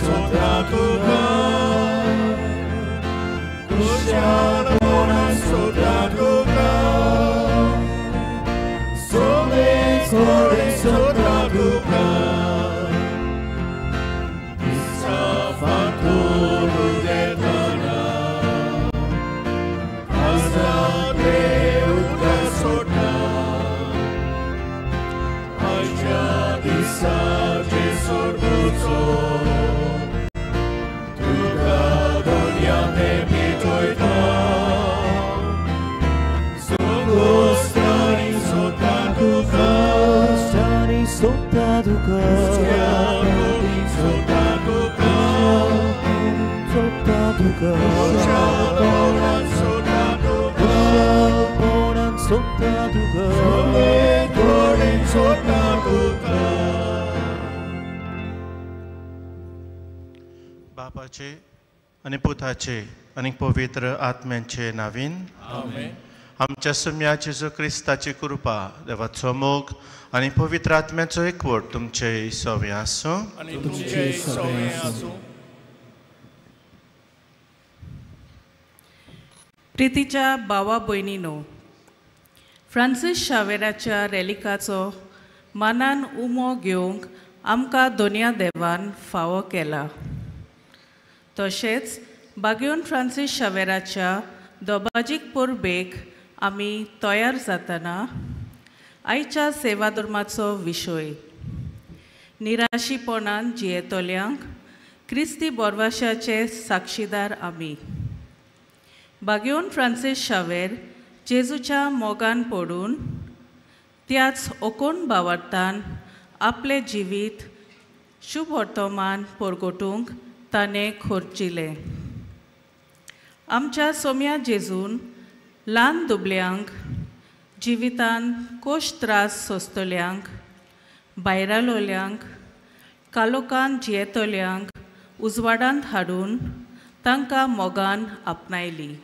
सोदा तुका कुशालपणान सोदा तुका सोने कोडे सोदा तुका Isafato budetana Azade utka soda Aja disa jesor bozo Tuga donya te pitoita Sogostani sota tuka Stani sota tuka Stiani sota tuka Sota tuka Shalponan sota tuka Shalponan sota tuka Solekoden sota tuka बापाचे आणि पुताचे आणि पवित्र आत्म्यांचे नावीन आमेन आमच्या सुम्या जेजू क्रिस्ताची कृपा देवाचो मोग आणि पवित्र आत्म्याचो एकवट तुमचे सवे आसूं आणि तुमचे सगळे आसूं प्रितीच्या भावा भयणीनो फ्रांसीस शावेराच्या रॅलिकाचो मनान उमो घेवंक आमकां दोनया देवान फावो केला तशेंच बागेवन फ्रांसीस शावेराच्या दोबाजीक परबेक आमी तयार जातना आयच्या सेवा धर्माचो विशय निराशीपणान जियेतल्यांक क्रिस्ती बोरवाशाचे साक्षीदार आमी बागेवन फ्रांसीस शावेर जेजूच्या मोगान पडून त्याच ओकोण भावार्थान आपले जिवीत शुभ वर्तमान परगटूंक ताणें खोर्चिलें आमच्या सोम्या जेजून ल्हान दुबल्यांक जिवितान कोश त्रास सोंसतल्यांक भायरालोल्यांक कालोखान जियेतल्यांक उजवाडांत हाडून तांकां मोगान आपणायली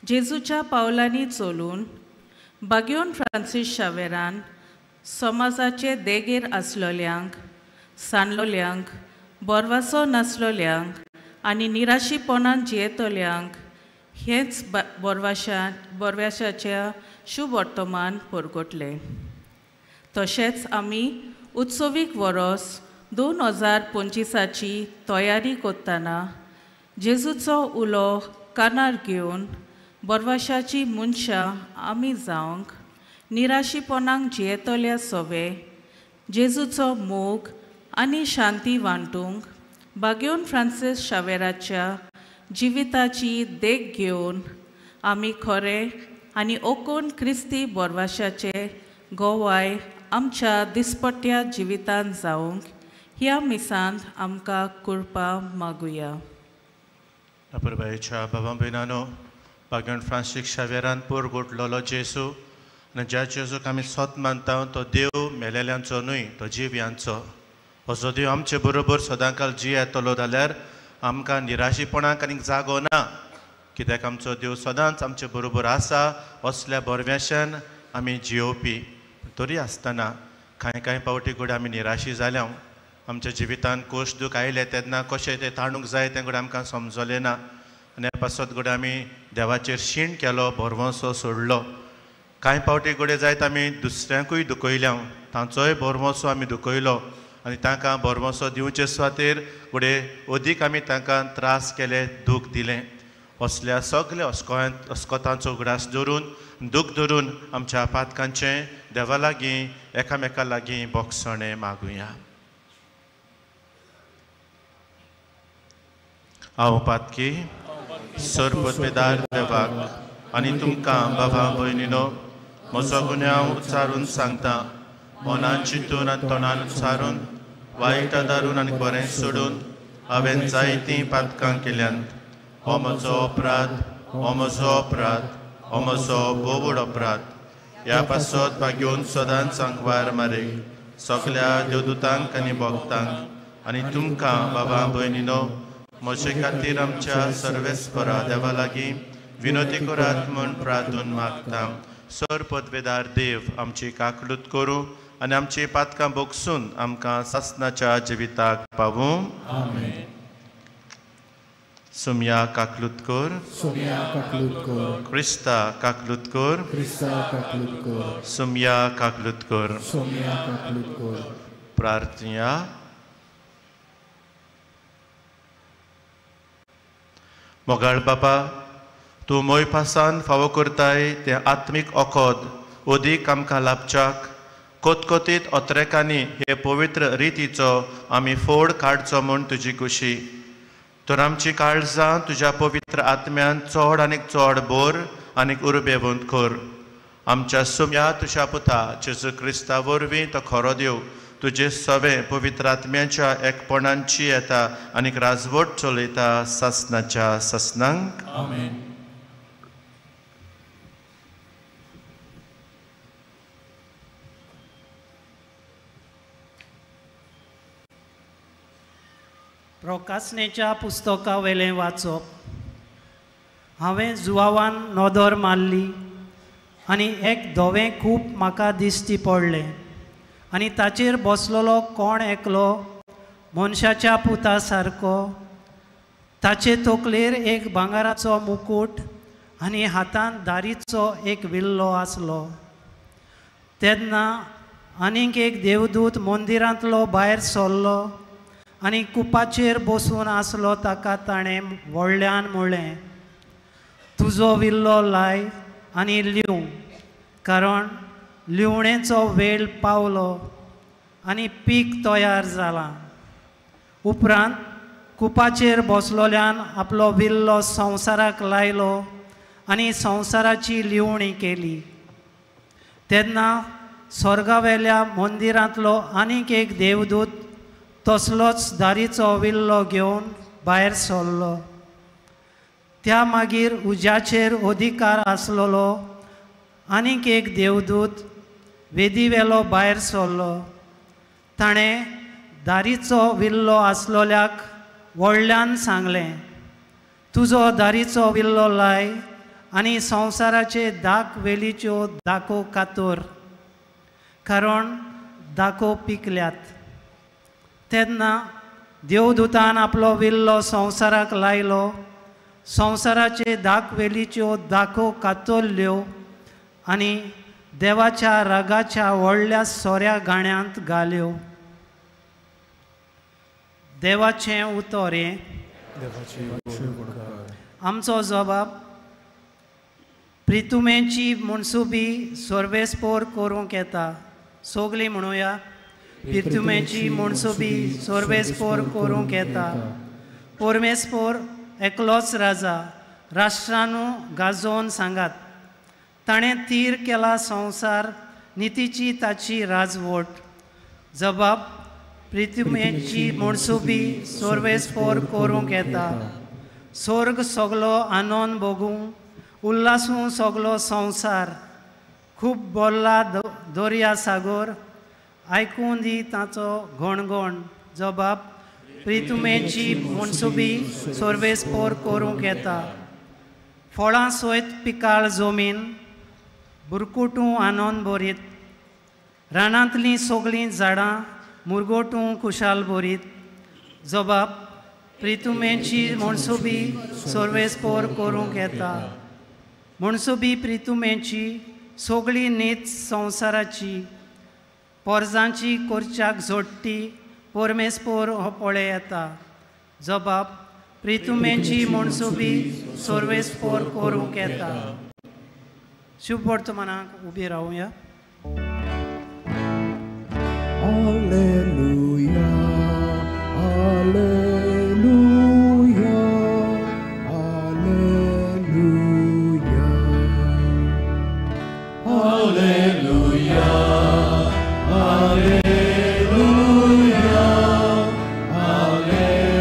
जेजूच्या पावलांनी चलून बागेवन फ्रांसीस शावेरान समाजाचे देगेर आसलोल्यांक सांडलोल्यांक बोरवासो नासलोल्यांक आनी निराशीपणान जियेतल्यांक हेच बोरवाशाच्या शुभ वर्तमान परगटलें तशेंच आमी उत्सवीक वरोस 2025ची तयारी करतना जेजूचो उलो कानार घेवन बोरवाशाची मनशां आमी जावंक निराशीपणांक जियेतल्या सवे जेजूचो मोग आनी शांती वांटूंक बागेवन फ्रांसीस शावेराच्या जिविताची देख घेवन आमी खरें आनी ओकोण क्रिस्ती बोरवाशाचे गोवाय आमच्या दिसपट्ट्या जिवितांत जावंक ह्या मिसांत आमकां कृपा मागुया अपुरबायेच्या बाबा भयणानो बागेवन फ्रांसीस शावेरान परगटलोलो जेजू आनी ज्या जेजूक आमी सोत मानता तो देव मेलेल्यांचो न्हय तो जिव्यांचो असो देव आमचे बरोबर सदांकाल जी येतलो जाल्यार आमकां निराशीपणाक आनीक जागो ना कित्याक आमचो देव सदांच आमचे बरोबर आसा असल्या बोरव्याशान आमी जियोवपी तरी आसतना कांय पावटी घडये आमी निराशी जाल्या आमच्या जिवितांत कोश दूख आयले तेन्ना कशें तें ताणूंक जाय तें घडये आमकां समजलें ना आनी पासत घडये आमी देवाचेर शीण केलो बोरवोसो सोडलो कांय पावटी घडये जायत आमी दुसऱ्यांकूय दुखयल्या तांचोय बोरवोसो आमी दुखयलो आनी तांकां बोरवोसो दिवचे सुवातेर घडये अदीक आमी तांकां त्रास केले दूख दिलें असल्या सगल्या अस्कोतांचो उगडास धरून दूख धरून आमच्या पातकांचें देवा लागीं एकामेका लागीं बोगसणें मागुया हांव पातकी सरपदवेदार देवाक आनी तुमकां बाबा भयणीनो म्हजो गुन्यांव हांव उच्चारून सांगता मनान चिंतून आनी तोंडान उच्चारून वायट दारून आनी बरें सोडून हांवें जायतीं पातकां केल्यांत हो म्हजो अपराध हो म्हजो अपराध हो म्हजो बोवड अपराध ह्या पासत बागेवन सदांच सांगवार मारे सगल्या देवदूतांक आनी भक्तांक आनी तुमकां बाबा भयणीनो म्हजे खातीर आमच्या सर्वेस्परा देवा लागीं विनोदी करात म्हूण प्रार्थून मागता सर पदवेदार देव आमची काकलूत करूं आनी आमची पातकां भोगसून आमकां सासणाच्या जिविताक पावूं. आमेन. सुमया काकलूत कर, सुमया काकलूत कर, क्रिस्ता काकलूत कर, क्रिस्ता काकलूत कर, सुमया काकलूत कर. सुमया काकलूत कर. प्रार्थना. मोगाळ बाबा, तूं मोय पासान फावो करताय ते आत्मीक ओकोद ओदीक आमकां लाभच्याक कोतकोतीत ओत्रेकांनी हे पवित्र रितीचो आमी फोड काडचो म्हूण तुजी कुशी. तर आमची काळजां तुज्या पवित्र आत्म्यान चड आनीक चड बोर आनीक उर्बेवंत कर. आमच्या सुमया तुज्या पुता जेजू क्रिस्ता वरवीं तो खरो देव तुजे सवे पवित्र आत्म्याच्या एकपणांची येता आनीक राजवट चलयता सासणाच्या सासणांक. आमेन. प्रकाशनेच्या पुस्तका वेलें वाचप. हांवें जुवावान नोदर मारली आनी एक धोवें खूब म्हाका दिश्टी पडलें आनी ताचेर बसलोलो कोण एकलो मनशाच्या पुता सारको. ताचे तकलेर एक भांगाराचो मुकुट आनी हातांत दारीचो एक विल्लो आसलो. तेन्ना आनीक एक देवदूत मंदिरांतलो भायर सरलो आनी कुपाचेर बसून आसलो ताका ताणें व्हडल्यान म्हणलें, तुजो विल्लो लाय आनी लिव, कारण लिवणेचो वेळ पावलो आनी पीक तयार जालां. उपरांत कुपाचेर बसलोल्यान आपलो विल्लो संवसाराक लायलो आनी संवसाराची लिवणी केली. तेन्ना स्वर्गावेल्या मंदिरांतलो आनीक एक देवदूत तसलोच दारीचो विल्लो घेवन भायर सरलो. त्या मागीर उज्याचेर अधिकार आसलोलो आनीक एक देवदूत वेदीवेलो भायर सरलो. ताणें दारीचो विल्लो आसलोल्याक व्हडल्यान सांगलें, तुजो दारीचो विल्लो लाय आनी संवसाराचे दाख वेलीच्यो दाखो कातोर, कारण दाखो पिकल्यात. तेन्ना देवदूतान आपलो विल्लो संवसाराक लायलो. संवसाराचे दाख वेलीच्यो दाखो कातरल्यो आनी देवाच्या रागाच्या व्हडल्या सोऱ्या गाण्यांत घाल्यो. देवाचें उतर हें. आमचो जबाब प्रितुमेची मुनसुबी सर्वेस्पोर करूंक येता. सोगली म्हणुया. प्रितुमेची मुनसुबी सर्वेस्पोर करूंक येता. परमेस्पोर एकलोच राजा, राष्ट्रानू गाजोवन सांगात. ताणें तीर केला संवसार, नितीची ताची राजवट. जबाब प्रितुमेची मुनसुबी सर्वेस्पोर करूंक येता. स्वर्ग सगलो आनंद भोगूं, उल्हासूं सगलो संवसार. खूब बोल्ला दर्या सागर, आयकून दी ताचो घोणघोण. जबाब प्रितुमेची मुनसुबी सर्वेस्पोर करूंक येता. फळां सयत पिकाळ जमीन, बुरकुटूं आनंद भरीत. रानांतलीं सगळीं झाडां मुरगोटूं खुशाल भरीत. जबाब प्रितुमेची मुनसुबी सर्वेस्पोर करूंक येता. मुनसुबी प्रितुमेची सगळी नीत संवसाराची. पोरजांची कोरच्याक जोडटी परमेस्पोर हो पळे येता. जबाब प्रितुमेची मुनसुबी सर्वेस्पोर करूंक येता. शुभ वर्तमानाक उबी रावया. Alleluia, Alleluia, Alleluia, Alleluia, Alleluia, Alleluia.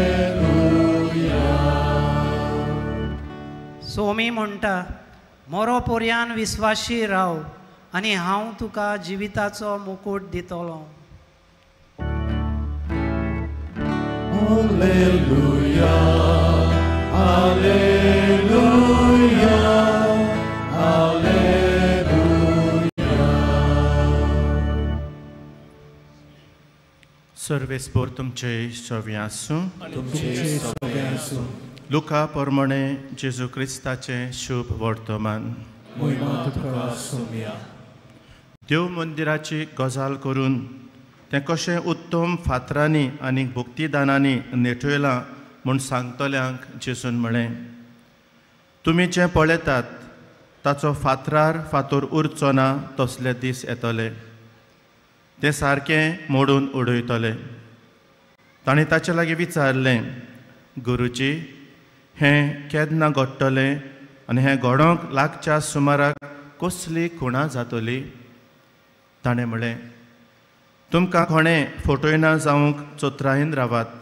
Somi म्हणटा, मोरो पर्यान विस्वाशी राव आनी हांव तुका जिविताचो मुकुट दितलो. Alleluia, Alleluia, Alleluia. सर्वेस्पोर तुमचे सव्य आसूं. तुमचे सगळे आसूं. लुका प्रमाणे जेजू क्रिस्ताचे शुभ वर्तमान. महिमा तुका सोम्या. देव मंदिराची गजाल करून तें कशें उत्तम फातरांनी आनी भक्तिदानांनी नेटयलां म्हूण सांगतल्यांक जेजून म्हळें, तुमी जें पळयतात ताचो फातरार फातर उरचो ना तसले दीस येतले. तें सारकें मोडून उडयतले. ताणें ताचे लागीं विचारलें, गुरुजी, हें केन्ना घडटलें आनी हें घडोवंक लागच्या सुमाराक कसली खुणां जातली? ताणें म्हळें, तुमकां कोणें फटयना जावंक चोत्रायन रावात.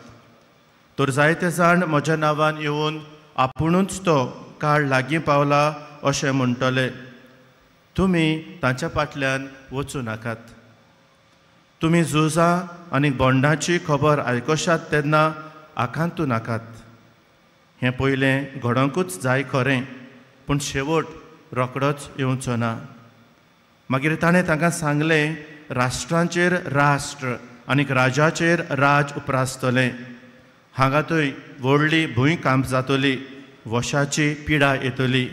तर जायते जाण म्हज्या नांवान येवन आपुणूच तो काळ लागीं पावला अशें म्हणटले. तुमी तांच्या फाटल्यान वचूं नाकात. तुमी झुजां आनी बोंडाची खबर आयकशात तेन्ना आकांतू नाकात. हें पयलें घडोवंकूच जाय खरें, पूण शेवट रोखडोच येवचो ना. मागीर ताणें तांकां सांगलें, राष्ट्रांचेर राष्ट्र आनीक राजाचेर राज उप्रासतले. हांगा थंय व्हडली भूंयकांप जातली, वशाची पिडा येतली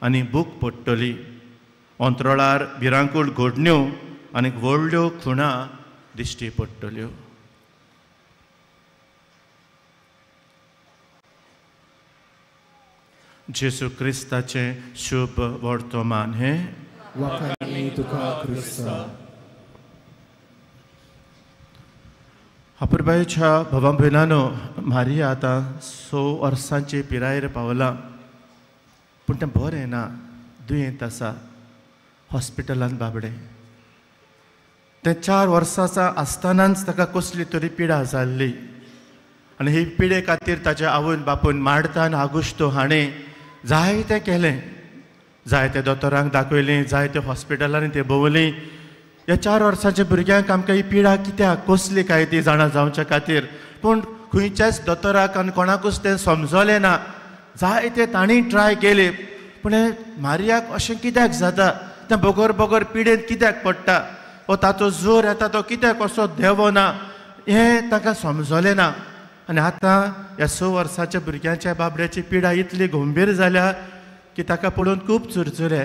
आनी भूक पडटली. अंतराळार भिरांकूळ घडण्यो आनीक व्हडल्यो खुणां दिश्टी पडटल्यो. जेजू क्रिस्ताचें शुभ वर्तमान हें. वखाणी तुका क्रिस्ता. अपुरबायेच्या भावां भयणांनो, मारिया आतां 6 वर्सांची पिरायेर पावला, पूण तें बरें ना, दुयेंत आसा, हॉस्पिटलांत बाबडें. तें 4 वर्सांचा आसतनाच ताका कसली तरी पिडा जाल्ली आनी ही पिडे खातीर ताच्या आवयन बापून मार्तान आगुस्तो हाणें जायतें केलें. जायत्या दोतोरांक दाखयलीं, जायत्या हॉस्पिटलांनी ते भोंवलीं. ह्या 4 वर्सांच्या भुरग्यांक आमकां ही पिडा कित्याक, कसली काय ती जाणा जावच्या खातीर, पूण खंयच्याच दोतोराक आनी कोणाकूच तें समजलें ना. जायते तांणी ट्राय केली, पूण हें मारियाक अशें कित्याक जाता, तें बोगोर बोगोर पिडेंत कित्याक पडटा, वो ताचो जोर येता तो कित्याक असो देवना, हें ताका समजलें ना. आनी आतां ह्या 6 वर्साच्या भुरग्यांच्या बाबड्याची पिडा इतली गंभीर जाल्या की ताका पळोवन खूब चुरचुरे.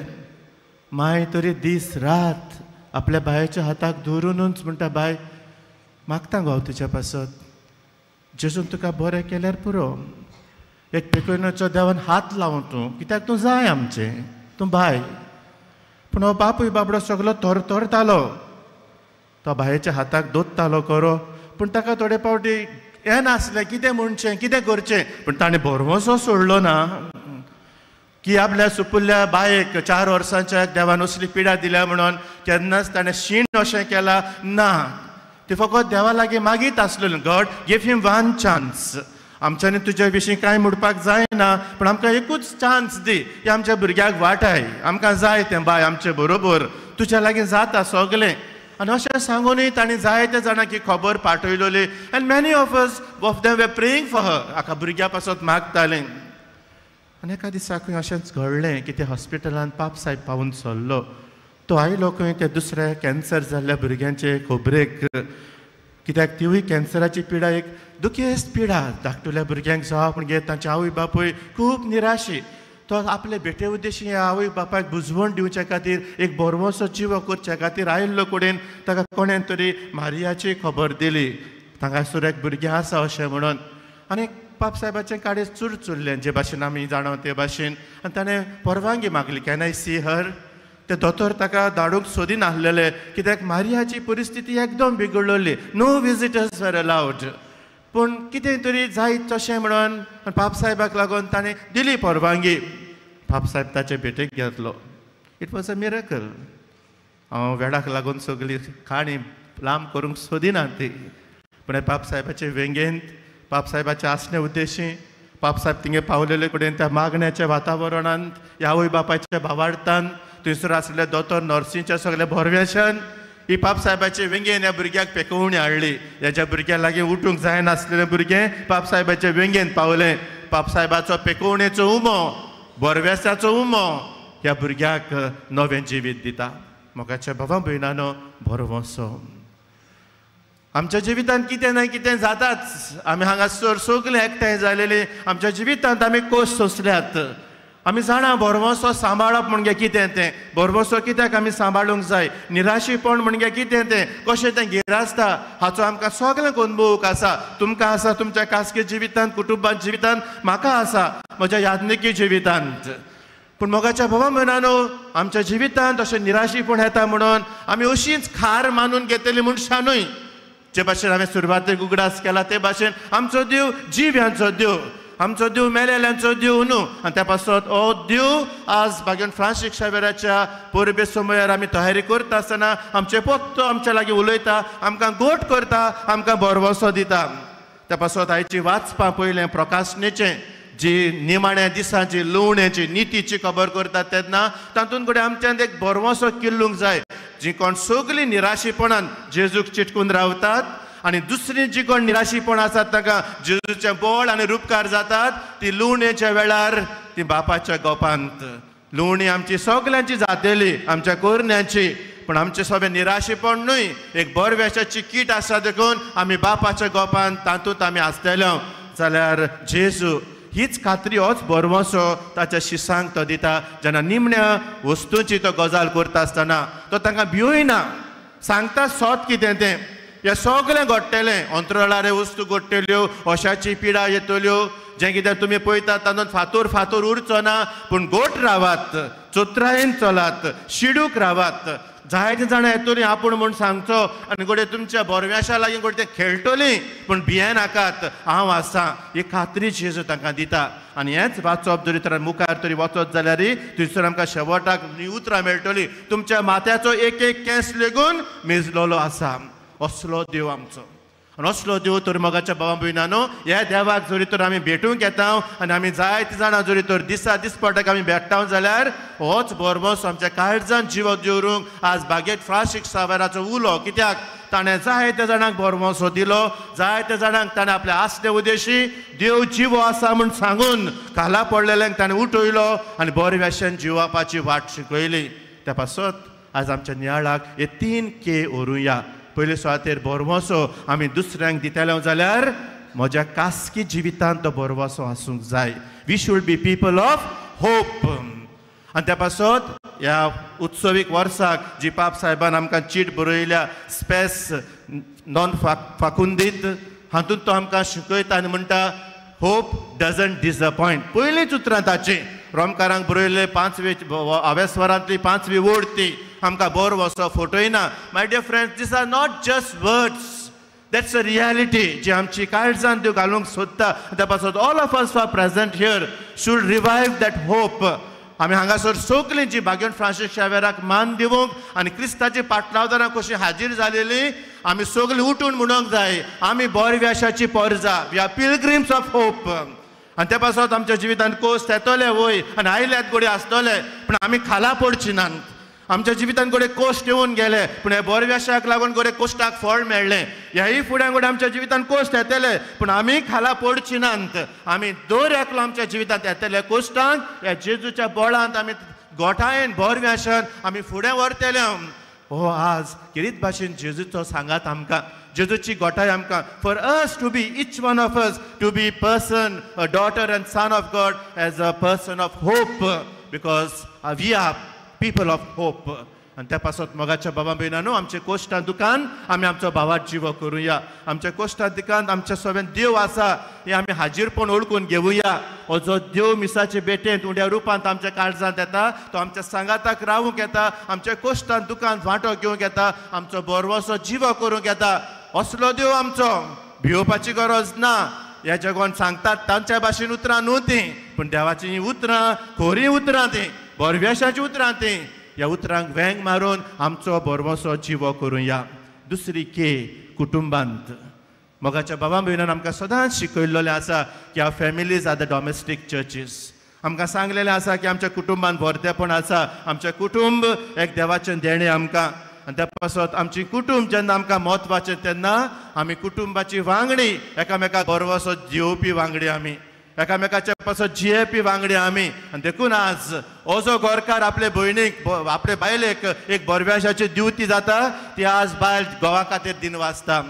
माय तरी दीस रात आपल्या बायेच्या हाताक धरूनच म्हणटा, बाय मागता गो हांव तुज्या पासत, जेजून तुका बरें केल्यार पुरो. एक पेकोयनाचो देवान हात लावं तूं, कित्याक तूं जाय आमचें, तूं बाय. पूण हो बापूय बाबडो सगलो थरथरतालो. तो बायेच्या हाताक दोत्तालो करो, पूण ताका थोडे फावटी हें नासलें कितें म्हणचें, कितें करचें. पूण ताणें बरवसो सोडलो ना की आपल्या सुपुल्ल्या बायेक 4 वर्सांच्या देवान असली पिडा दिल्या म्हणून केन्नाच ताणें शीण अशें केलां ना. ती फकत देवा लागीं मागीत आसलेलें, गॉड गिव हिम 1 चान्स. आमच्यांनी तुज्या विशीं कांय म्हणपाक जायना, पूण आमकां एकूच चान्स दी. हे आमच्या भुरग्याक वाटाय, आमकां जाय तें बाय आमचे बरोबर, तुज्या लागीं जाता सगलें. आनी अशें सांगूनय ताणें जायत्या जाणांक ही खबर पाठयलोली. And many of them were praying for her. हाका भुरग्या पासत मागतालें. आनी एका दिसाक अशेंच घडलें की ते हॉस्पिटलांत पाप साहेब पावून सरलो. तो आयलो खंय ते दुसऱ्या कॅन्सर जाल्ल्या भुरग्यांचे खबरेक, कित्याक तिवूय कॅन्सराची पिडा एक दुखेस्त पिडा धाकटुल्या भुरग्यांक जावं. पूण गे तांचे आवय बापूय खूब निराशी. तो आपले बेटे उद्देशी ह्या आवय बापायक बुजवण दिवचे खातीर, एक बरवसो जिवो करचे खातीर आयिल्लो कडेन ताका कोणें तरी मारियाची खबर दिली. तांकां एक भुरगें आसा अशें म्हणून. आनी पाप साहेबाचें काडे चुरचुरलें, जे भाशेन आमी जाणो ते भाशेन. आनी ताणें परवानगी मागली, कॅन आय सी हर. ते दोतोर ताका धाडूंक सोदी नासलेले, कित्याक मारियाची परिस्थिती एकदम बिगडलेली. No visitors were allowed. पूण कितें तरी जायत तशें म्हणून पाप साहेबाक लागून ताणें दिली परवानगी. पाप साहेब ताचे भेटेक घेतलो. It was a miracle. हांव वेळाक लागून सगळी काणी लांब करूंक सोदिना ती, पूण पाप साहेबाचे वेंगेंत, पाप साहेबाच्या आसणे उद्देशी, पाप साहेब थिंगे पावलेले कडेन त्या मागण्याच्या वातावरणांत, ह्या आवय बापायच्या भावार्थान, थंयसर आसलेले दोतोर नर्सींच्या सगळे भरवेशान ही पाप साहेबाचे वेंगेन ह्या भुरग्याक पेकवणी हाडली. ह्याच्या भुरग्या लागीं उठूंक जायनासलेलें भुरगें पाप साहेबाच्या वेंगेन पावलें. पाप साहेबाचो पेकवणेचो उमो, बरवेसाचो उमो ह्या भुरग्याक नवें जिवीत दिता. मोगाच्या भावां भयणांनो, बरो वचो. आमच्या जिवितांत कितें ना कितें जाताच आमी हांगासर सगळे एकठांय जालेले आमच्या जिवितांत आमी कोश सोंसल्यात आमी जाणा बोरवोसो सांबाळप म्हणजे कितें तें बोरवोसो कित्याक आमी सांबाळूंक जाय निराशीपण म्हणजे कितें तें कशें तें गिरासता हाचो आमकां सगळ्यांक अनुभव आसा तुमकां आसा तुमच्या खासगी जिवितांत कुटुंबांत जिवितांत म्हाका आसा म्हज्या याज्ञिकी जिवितांत पूण मोगाच्या भावा भयणांनो आमच्या जिवितांत अशें निराशीपण येता म्हणून आमी अशींच खार मानून घेतली मनशांनूय जे भाशेन हांवें सुरवातेक उगडास केला ते भाशेन आमचो देव जिव्यांचो देव आमचो देव मेलेल्यांचो देव न्हू आनी त्या पासत हो देव आज भाग्यवान फ्रांसीस शावेराच्या परबे समयार आमी तयारी करता आसतना आमचे पोत्तो आमच्या लागीं उलयता आमकां गोट करता आमकां बोरवोसो दिता त्या पासत आयची वाचपां पयलें प्रकाशनेचें जी निमाण्या दिसांची लुवण्याची नितीची खबर करतात तेन्ना तातूंत घडये आमच्यान एक बोरवोसो किल्लूंक जाय जी कोण सगळीं निराशीपणान जेजूक चिटकून रावतात आनी दुसरी जी कोण निराशीपण आसात ताका जेजूचे बोळ आनी उपकार जातात ती लुवणेच्या वेळार ती बापाच्या गोपांत लुवणी आमची सगळ्यांची जातेली आमच्या कोरण्याची पण आमचे सगळे निराशीपण न्हय एक बोरव्याशाची कीट आसा देखून आमी बापाच्या गोपांत तातूंत आमी आसतले जाल्यार जेजू हीच खात्री होच बोरवोसो ताच्या शिसांक तो दिता जेन्ना निमण्या वस्तूंची तो गजाल करता आसतना तो तांकां भिवयना सांगता सोत कितें तें हे सगळें घडटलें अंतराळे वस्तू घडटल्यो ओशाची पिडा येतल्यो जें कितें तुमी पळयतात तातूंत फातोर फातोर उरचो ना पूण गोट रावात चोत्रायेन चलात शिडूक रावात जायते जाणां येतलीं आपूण म्हूण सांगचो आनी घडये तुमच्या बोरव्याशा लागीं घडये तें खेळटलीं पूण भिये नाकात हांव आसां ही खात्री जेजू तांकां दिता आनी हेंच वाचप जरी तर मुखार तरी वचत जाल्यार थंयसर आमकां शेवटाक उतरां मेळटलीं तुमच्या माथ्याचो एक एक केंस लेगून मेजलेलो आसा असलो देव आमचो आनी असलो देव तर मोगाच्या भावा भयणांनो ह्या देवाक जरी तर आमी भेटूंक येता आनी आमी जायतीं जाणां जरी तर दिसपटाक आमी भेट्टा जाल्यार होच बोरवोसो आमच्या काळजांत जिवो दवरूंक आज बागेत फ्रांसीस शावेराचो उलो कित्याक ताणें जायत्या जाणांक बोरवोसो दिलो जायत्या जाणांक ताणें आपल्या आसले उद्देशी देव जिवो आसा म्हूण सांगून खाला पडलेल्यांक ताणें उठयलो आनी बोरव्याशान जिवापाची वाट शिकयली त्या पासत आज आमच्या नियाळाक हे 3 के व्हरूया पयले सुवातेर बोरवोसो आमी दुसऱ्यांक दितले जाल्यार म्हज्या खासगी जिवितांत तो बोरवोसो आसूंक जाय we should be people of hope आनी त्या पासत ह्या उत्सवीक वर्साक जी पाप साहेबान आमकां चीट बरयल्या स्पेस नॉन फाकुंदीत हातूंत तो आमकां शिकयता आनी म्हणटा होप डजंट डिसअपॉयंट पयलींच उतरां ताची रोमकारांक बरयल्ले 5वी आवेस्वरांतली 5वी वोड ती आमकां बोरवोसो फटयना my dear friends these are not just words that's a reality जी आमची काळजांत त्यो घालूंक सोदता त्या पासत all of us are present here should revive that hope आमी हांगासर सगळीं जी भाग्यवान फ्रांसीस शावेराक मान दिवंक आनी क्रिस्ताची पाटलावदारां कशी हाजीर जालेली आमी सगळीं उठून म्हणूंक जाय आमी बोरव्याशाची परजा we are pilgrims of hope आनी त्या पासत आमच्या जिवितांत कोस्ट येतले वय आनी आयल्यात घडये आसतले पूण आमी खाला पडची नात आमच्या जिवितांत घडये कोस्ट येवन गेले पूण हे बोरव्याशाक लागून घडये कोश्टाक फळ मेळ्ळें ह्याय फुडें घडये आमच्या जिवितांत कोस्ट येतले पूण आमी खाला पडची नात आमी दर एकलो आमच्या जिवितांत येतले कोश्टांक ह्या जेजूच्या बोळांत आमी गोठायेन बोरव्याशान आमी फुडें व्हरतले हो आज किरीत भाशेन जेजूचो सांगात आमकां जेजूची गोठाय आमकां for us to be each one of us to be person a daughter and son of God as a person of hope because we are people of hope आनी त्या पासत मोगाच्या बाबा भयणांनो आमचे कोश्टां दुकान आमी आमचो भावाक जिवो करुया आमच्या कोश्टां दुकान आमच्या सगळ्यान देव आसा हे आमी हाजीरपण ओळखून घेवया हो जो देव मिसाचे बेटेंत उड्या रुपांत आमच्या काळजांत येता तो आमच्या सांगाताक रावूंक येता आमच्या कोश्टां दुकान वांटो घेवंक येता आमचो बोरवोसो जिवो करूंक येता असलो देव आमचो भिवपाची गरज ना ह्या जगान सांगतात तांच्या भाशेन उतरां न्हू ती पूण देवाची उतरां खरी उतरां ती बोरव्याशाची उतरां ती ह्या उतरांक वेंग मारून आमचो बोरवोसो जिवो करुया दुसरी के कुटुंबांत मोगाच्या बाबा भयणान आमकां सदांच शिकयल्लें आसा की our families are the domestic churches आमकां सांगलेलें आसा की आमच्या कुटुंबान भरतेपण आसा आमचें कुटुंब एक देवाचें देणें आमकां आनी त्या पासत आमची कुटुंब जेन्ना आमकां म्हत्वाचें तेन्ना आमी कुटुंबाची वांगडी एकामेकाक बोरवोसो दिवपी वांगडी आमी एकामेकाच्या पासत जियेपी वांगडी आमी आनी देखून आज हो जो गोरकार आपले भयणीक आपले बायलेक एक बोरव्याशाची दिवती जाता ती आज बायल घोवा खातीर दिन वाचता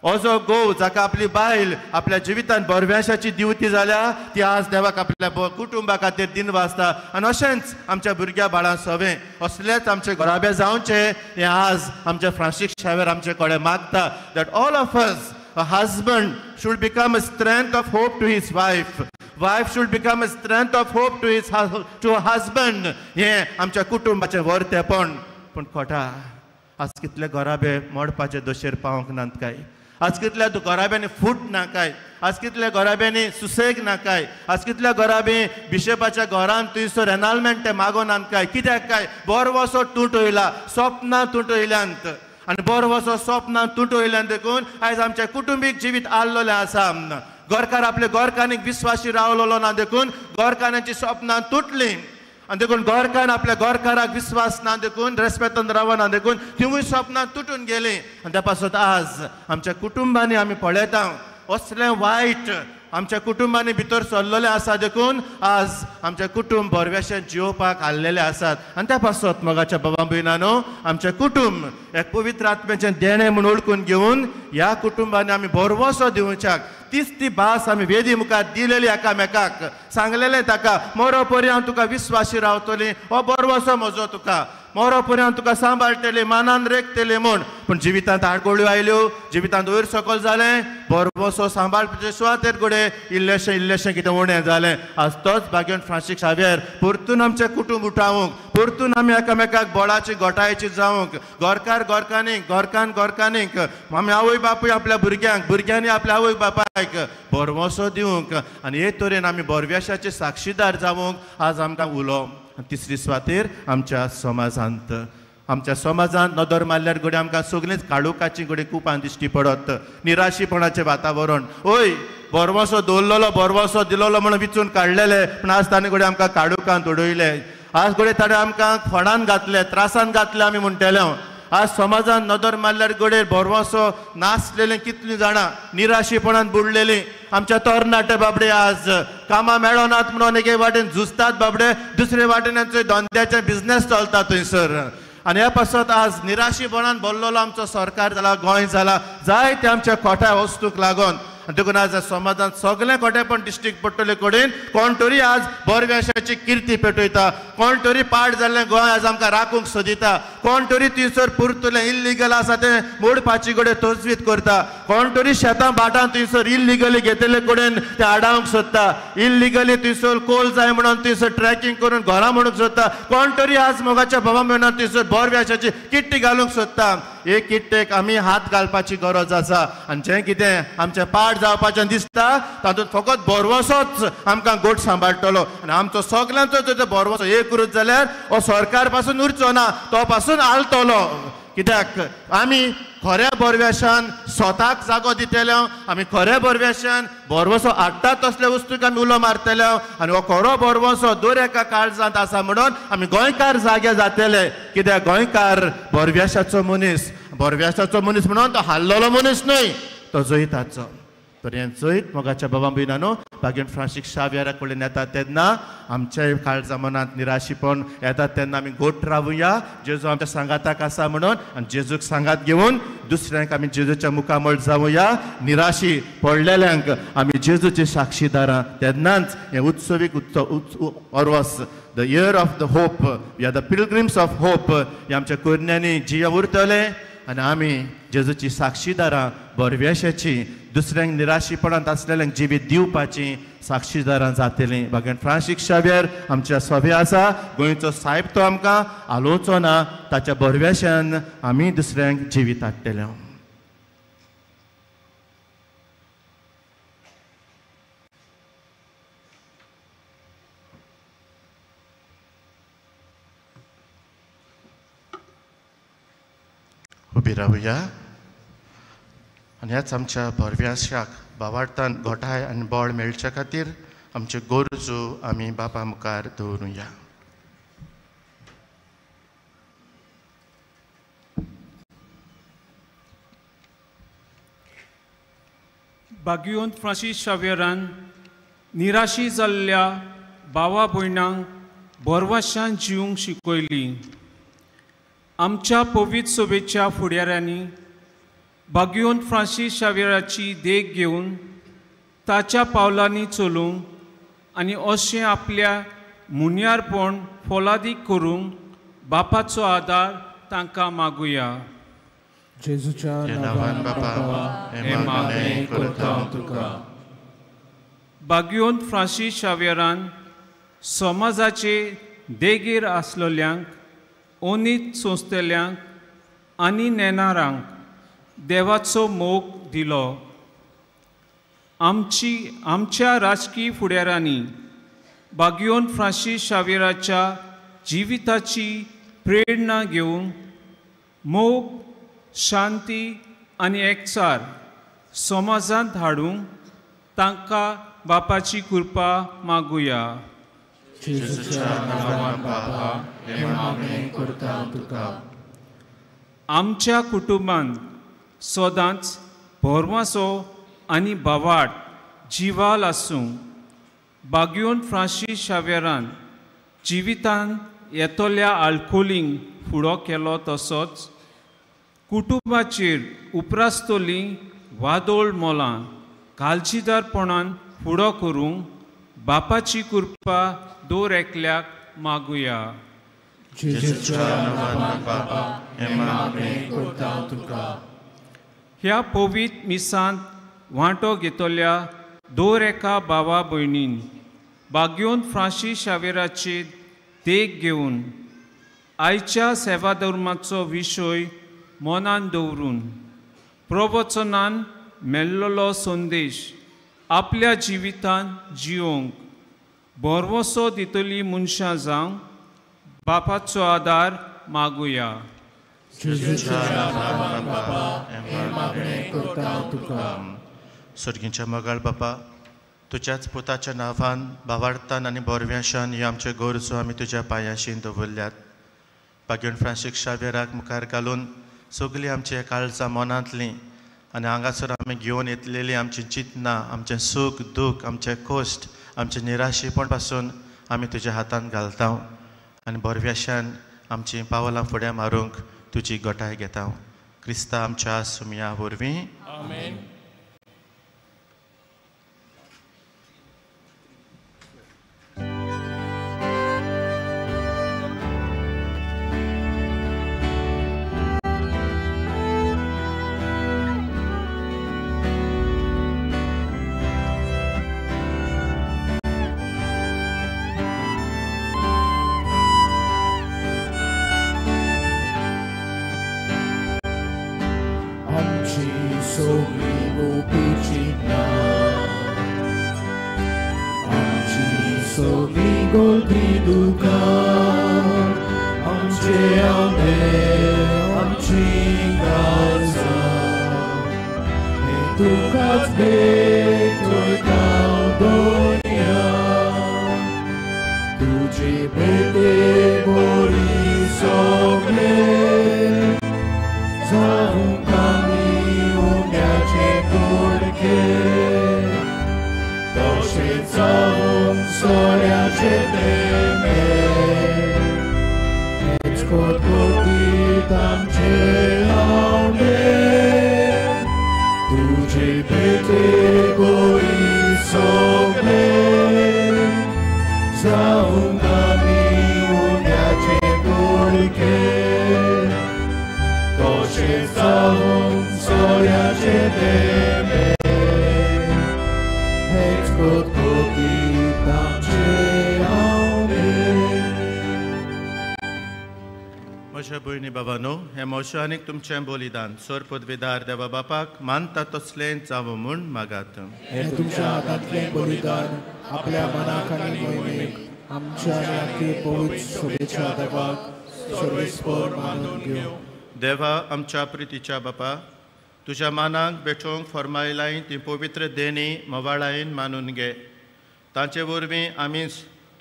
हो जो घोव जाका आपली बायल आपल्या जिवितांत बरव्याशाची दिवती जाल्या ती आज देवाक आपल्या कुटुंबा खातीर दिनवा आसता आनी अशेंच आमच्या भुरग्या बाळां सवें असलेच आमचे घराबे जावचे हे आज आमचे फ्रांसीस शावेर आमचे कडेन मागता that all of us a husband should become a strength of hope to his wife should become a strength of hope to a husband हे आमच्या कुटुंबाचे वर्तेपण पण खोटा आज कितले घराबे मोडपाचे दोशेर पावंक नात काय आज कितल्या घराब्यांनी फूट ना काय आज कितल्या घराब्यांनी सुसेग ना काय आज कितल्या घराबे बिशपाच्या घरान थंयसर एनालमेंट मागोनात काय कित्याक काय बरवसो तूट वयला स्वप्नां तूट वयल्यांत आनी बरवसो स्वप्नां तूट वयल्यान देखून आयज आमचे कुटुंबीक जिवीत आल्लोलें आसा घरकार आपले घरकान्नीक विश्वासी रावलोलो ना देखून घरकान्यांची स्वप्नां तुटलीं आनी देखून घरकान आपल्या घरकाराक विश्वास ना देखून रेस्पेतान रावना देखून तिवूय स्वप्नां तुटून गेलीं आनी त्या पासून आज आमच्या कुटुंबांनी आमी पळयता असलें वायट आमच्या कुटुंबांनी भितर सरलेले आसा देखून आज आमचे कुटुंब बरवेशें जिवपाक हाल्लेले आसात आनी त्या पासून मोगाच्या बाबा भयणांनो आमचे कुटुंब एक पवित्र आत्म्याचें देणें म्हूण ओळखून घेवन ह्या कुटुंबांनी आमी बरवसो दिवच्याक तीच ती भास आमी वेदी मुखार दिलेली एकामेकाक सांगलेलें ताका मरो पर्यंत तुका विश्वासी रावतली हो बरवसो म्हजो तुका मरो पर्यंत तुका सांबाळटले मानान रेखतले म्हूण पण जिवितांत आडगोळ्यो आयल्यो जिवितांत वयर सकयल जालें बरवसो सांबाळपाचे सुवातेर घोडे इल्लेशें कितें उणें जालें आज तोच भाग्यवन फ्रांसीस शावेर परतून आमचें कुटुंब उठावंक परतून आमी एकामेकाक बळाची गोठायेची जावंक घरकार घरकान्नीक घरकान घरकान्नीक आमी आवय बापूय आपल्या भुरग्यांक भुरग्यांनी आपल्या आवय बापायक बरवसो दिवंक आनी हे तरेन आमी बरवेशाचे साक्षीदार जावंक आज आमकां उलो तिसरी सुवातेर आमच्या समाजांत नदर मारल्यार घडये आमकां सगळींच काळोखाची घडये खूब दिश्टी पडत निराशीपणाचें वातावरण ओय बरवसो दवरलेलो बरवसो दिलोलो म्हणून विचून काडलेले पण आज ताणें घडये आमकां काळोखांत उडयले आज घडये ताणें आमकां खोडान घातले त्रासान घातले आमी म्हणटले आज समाजान नदर मारल्यार घडये बरवसो नासलेले कितलीं जाणां निराशीपणान बुडलेलीं आमच्या तरणाटे बाबडे आज कामां मेळनात म्हणून एके वाटेन झुजतात बाबडे दुसरे वाटेन धंद्याचे बिझनेस चलता थंयसर आनी ह्या पासत आज निराशीपणान भरलेलो आमचो सरकार जाला गोंय जाला जायते आमच्या खोट्या वस्तूक लागून देखून आज समाजांत सगळे खोटेपण डिस्ट्रिक्ट पडटले कडेन कोण तरी आज बरवेशाची किर्ती पेटयता कोण तरी पाड जाल्लें गोंय आज आमकां राखूंक सोदिता कोण तरी थंयसर पुर्तुलें इल्लिगल आसा तें मोडपाची कडेन तजवीज करता कोण तरी शेतां भाटां थंयसर इल्लिगली घेतले कडेन तें आडावंक सोदता इल्लिगली थंयसर कोल जाय म्हणून थंयसर ट्रॅकिंग करून घरां म्हणूंक सोदता कोण तरी आज मोगाच्या बाबा म्हणून थंयसर बरवेशाची किट्टी घालूंक सोदता हे किट्टेक आमी हात घालपाची गरज आसा आनी जें कितें आमचें पाड जावपाचें दिसता तातूंत फकत बरवसोच आमकां गोट सांबाळटलो आनी आमचो सगळ्यांचो जो बरवसो एक उरूच जाल्यार हो सरकार पासून उरचो ना तो पासून आलतलो कित्याक आमी खऱ्या बरवेशान स्वताक जागो दितले आमी खऱ्या बरवेशान बरवसो हाडटात तसले वस्तूक आमी उलो मारतले आनी हो खरो बरवसो दर एका काळजांत आसा म्हणून आमी गोंयकार जागे जातले कित्याक गोंयकार बरवेशाचो मनीस म्हणून तो हाल्लोलो मनीस न्हय तो जैताचो तर हें जैत मोगाच्या बाबा भयणांनो भाग्यवन फ्रांसीस शावेरा कडेन येतात तेन्ना आमच्या काळजा मनांत निराशीपण येतात तेन्ना आमी गोठ रावुया जेजू आमच्या सांगाताक आसा म्हणून आनी जेजूक सांगात घेवन दुसऱ्यांक आमी जेजूच्या मुखामळ जावुया निराशी पडलेल्यांक आमी जेजूची साक्षीदारां तेन्नाच हें उत्सवीक अरवस the year of the hope we are the pilgrims of hope हे आमच्या कुरण्यांनी जिया उरतले आनी आमी जेजूची साक्षीदारां बरवेशाची दुसऱ्यांक निराशीपणांत आसलेल्यांक जिवीत दिवपाची साक्षीदारां जातलीं भाग्यवन फ्रांसीस शावेर आमच्या सभे आसा गोंयचो साहेब तो आमकां आलोवचो ना ताच्या बरवेशान आमी दुसऱ्यांक जिवीत हाडटले उबी रावुया आनी ह्याच आमच्या बरव्याशाक भावार्थान घोटाय आनी बळ मेळचे खातीर आमच्यो गरजो आमी बापा मुखार दवरुया भाग्यवन फ्रांसीस शावेरान निराशी जाल्ल्या भावा भयणांक बरवशान जिवंक शिकयली आमच्या पवित्र सभेच्या फुडाऱ्यांनी बागयोन फ्रांसीस शावेराची देख घेवन ताच्या पावलांनी चलूंक आनी अशें आपल्या मुन्यारपण फोलादीक करूंक बापाचो आदार तांकां मागुया. जेजूच्या नांवान बापा हे मागणें करता तुका. बागयोन फ्रांसीस शावेरान समाजाचे देगेर आसलेल्यांक, ओनीत सोंसतेल्यांक आनी नेणारांक देवाचो मोग दिलो. आमच्या राजकीय फुडाऱ्यांनी बागयोन फ्रांसीस शावेराच्या जिविताची प्रेरणा घेवन मोग, शांती आनी एकचार समाजांत हाडूंक तांकां बापाची कृपा मागुया. जेजूच्या नांवान बापा हे मागणें करता तुका. आमच्या कुटुंबांत सदांच भरवंसो आनी भावार्थ जिवाल आसूं. बागयोन फ्रांसीस शावेरान जिवितांत येतोल्या आल्कोलींक फुडो केलो, तसोच कुटुंबाचेर उपरासतलीं वादोळ मोलां काळजीदारपणान फुडो करूंक बापाची कृपा दर एकल्याक मागुया. जेजूच्या नांवान बापा हे मागणें करता तुका. ह्या पवित्र मिसांत वांटो घेतल्या दर एका भावा भयणीन बागयोन फ्रांसीस शावेराचे देख घेवन आयच्या सेवा धर्माचो विशय मनान दवरून प्रवचनान मेल्लोलो संदेश आपल्या जिवितांत जिवंक बरवसो दितली मनशां जावंक बापाचो आदार मागुया. जेजूच्या नांवान बापा हे मागणें करता तुका. सर्गीच्या मोगाळ बापा, तुज्याच पुताच्या नांवान भावार्थान आनी बोरव्याशान ह्यो आमच्यो गरजो आमी तुज्या पांयाशीं दवरल्यात. बागयोन फ्रांसीस शावेराक मुखार घालून सगळीं आमची काळजां मनांतलीं आनी हांगासर आमी घेवन येतलेलीं आमचीं चिंतनां, आमचें सूख दूख, आमचें कश्ट, आमचें निराशेपण पासून आमी तुज्या हातांत घालता आनी बोरव्याशान आमचीं पावलां फुडें मारूंक तुजी गोठाय घेता. क्रिस्ता आमच्या सुमया वरवीं. आमेन. म्हज्या भयणी बाबांनो, हें मोशो आनीक तुमचें बलिदान सोर पदवीदार देवा बापाक मानता तसलें जावं म्हूण मागात. हें तुमच्या हातांतलें बलिदान आपल्या मनाक आनी मोहिमेक आमच्या आनी पवित्र सभेच्या देवाक सर्वेस्पर मानून घेवं. देवा आमच्या प्रितीच्या बापा, तुज्या मानाक भेटोवंक फर्मायलाय ती पवित्र देणी मोवाळायेन मानून घे. तांचे वरवीं आमी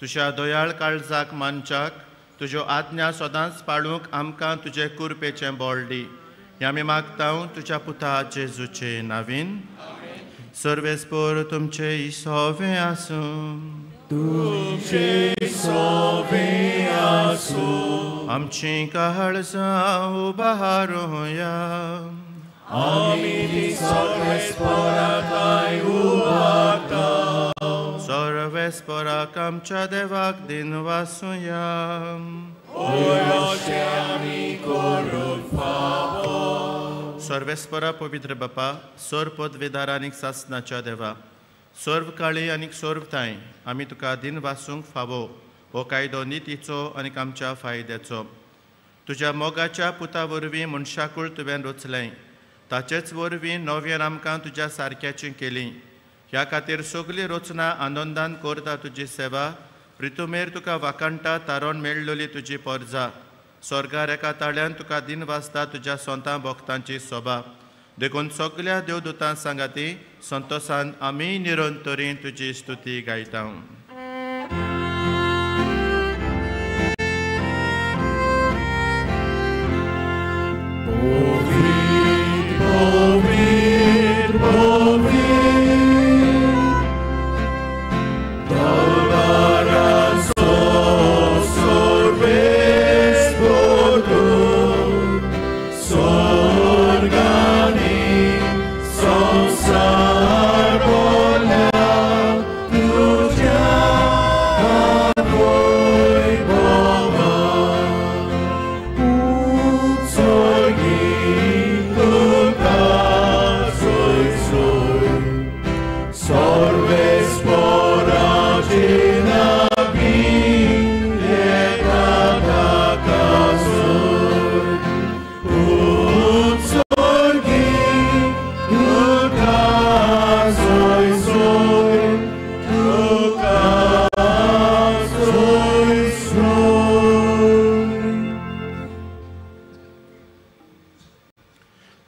तुज्या दोयाळ काळजाक मानच्याक तुज्यो आज्ञा सदांच पाळूंक आमकां तुजे कुरपेचें बोळ दी. हें आमी मागता तुज्या पुता जेजूचे नांवीन. सर्वेस्पर तुमचे इसोवें आसूं. तुमचे सोबे आसूं. आमची काळजां उबारूया. सर्वेस्पराक आमच्या देवाक दिन वासूया. सर्वेस्परा पवित्र बापा, सोर पदवीदार आनीक सासनाच्या देवा, सर्व काळी आनीक सर्व ताय आमी तुका दिन वासूंक फावो हो कायदो नितीचो आनीक आमच्या फायद्याचो. तुज्या मोगाच्या पुता वरवीं मनशाकूळ तुवें रचलें, ताचेच वरवीं नव्यान आमकां तुज्या सारक्याचीं केलीं. ह्या खातीर सगळीं रचना आनंदान करता तुजी सेवा. प्रितुमेर तुका वाकांटा तारोन मेळ्ळोली तुजी परजा. स्वर्गार एका ताळ्यान तुका दिन वाजता तुज्या सोंता भक्तांची सोबा. देखून सगळ्या देवदूतां सांगाती संतोशान आमी निरंतरी तुजी स्तुती गायता.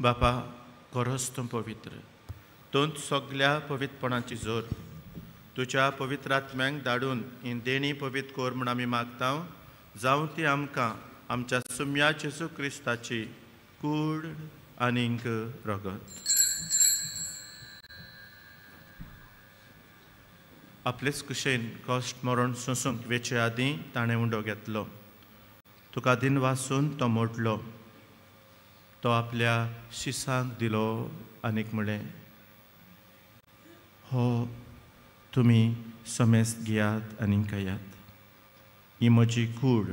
बापा, खरोच तूं पवित्र, तूंच सगळ्या पवित्रपणाची जोर. तुज्या पवित्र आत्म्यांक धाडून ही देणी पवित्र कोर म्हूण आमी मागता. जावं ती आमकां आमच्या सुम्या जेजू क्रिस्ताची कूड आनीक रगत. आपलेच कुशेन कश्ट मरण सोसूंक वेचे आदीं ताणें उंडो घेतलो. तुका दिन वासून तो मोडलो. तो आपल्या शिसांक दिलो आनीक म्हळें, हो तुमी समेस्त घेयात आनी खायात. ही म्हजी कूड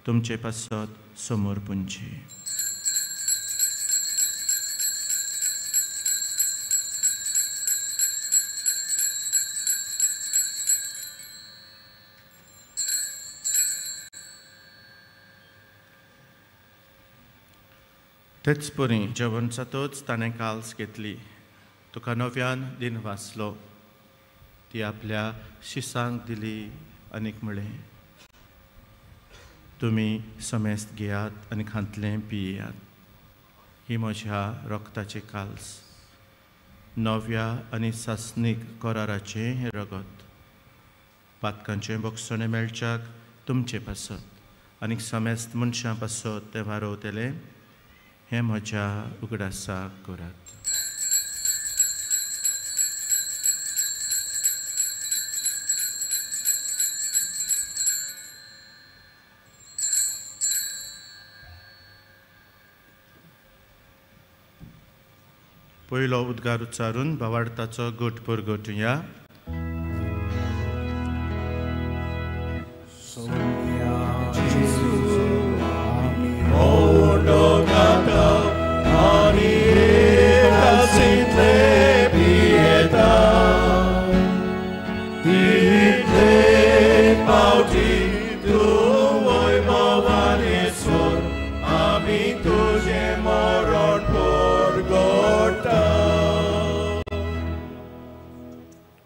तुमचे पासत समोर पुंजी. तेच परी जेवण जातच ताणें काल्स घेतली. तुका नव्यान दिन वाचलो. ती आपल्या शिसांक दिली आनीक म्हळें, तुमी समेस्त घेयात आनी खांतलें पियेयात. ही म्हज्या रक्ताचें काल्स, नव्या आनी सासनीक कराराचें हें रगत. पातकांचें बक्षणें मेळच्याक तुमचे पासत आनीक समेस्त मनशां पासत तें वारोवतलें. हें म्हज्या उगडासाक करात. पयलो उद्गार उच्चारून भावार्थाचो घोट परगटुया.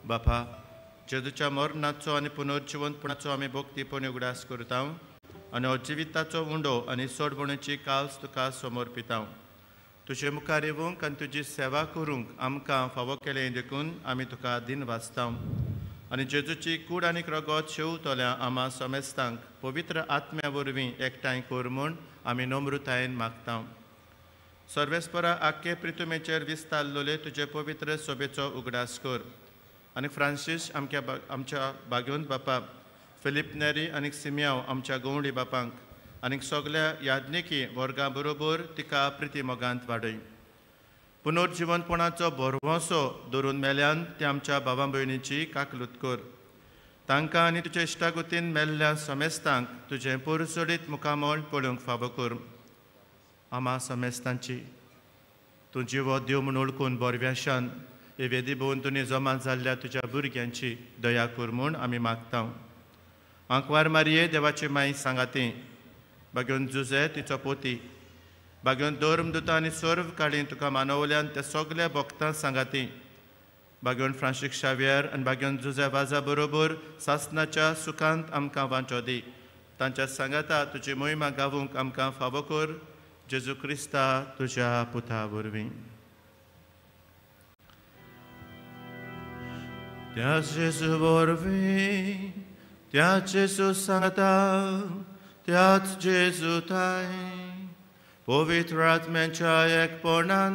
बापा, जेजूच्या मरणाचो आनी पुनर्जिवंतपणाचो आमी भक्तीपणी उगडास करता आनी जिविताचो उंडो आनी सोडवणेची काल्स तुका समर्पिता. तुजे मुखार येवंक आनी तुजी सेवा करूंक आमकां फावो केलें देखून आमी तुका दिन वाचता. आनी जेजूची कूड आनीक रगत शेवतल्या आम्हा समेस्तांक पवित्र आत्म्या वरवीं एकठांय कर म्हूण आमी नम्रतायेन मागता. सर्वेस्परा आख्खे प्रितुमेचेर विस्तारलोले तुजे पवित्र सोबेचो उगडास कर. आनी फ्रांसीस आमच्या बागेवंत बापा, फिलिप नेरी आनी सिमियांव आमच्या गवंडी बापांक आनीक सगळ्या याज्ञिकी वर्गां बरोबर तिका प्रिती मोगांत वाडय. पुनर्जीवनपणाचो बोरवोसो दवरून मेल्यान ते आमच्या भावां भयणीची काकलूत कर. तांकां आनी तुज्या इश्टागुतीन मेल्ल्या समेस्तांक तुजें पुरसोडीत मुखामोल पळोवंक फावो कर. आमा समेस्तांची तूं जिवो देव म्हूण ओळखून बोरव्याशान हे वेदी भोंवतणी जमा जाल्ल्या तुज्या भुरग्यांची दया कर म्हूण आमी मागता. आंकवार मारये देवाची माई सांगाती, बागेवन जुजे तिचो पोती, बागेवन धर्मदुतां आनी सर्व काळी तुका मानवल्यान त्या सगल्या भक्तां सांगाती, बागेवन फ्रांसीक शावेर आनी बागेवन जुजे वाजा बरोबर सासनाच्या सुखांत आमकां वांटो दी. तांच्या सांगाता तुजी मोहिमा गावूंक आमकां फावो कर. जेजू क्रिस्ता तुज्या पुता वरवीं. त्या जेजू वरवीं त्याच जेजू सांगता त्याच जेजू थाय पवित्र आत्म्याच्या एकपणान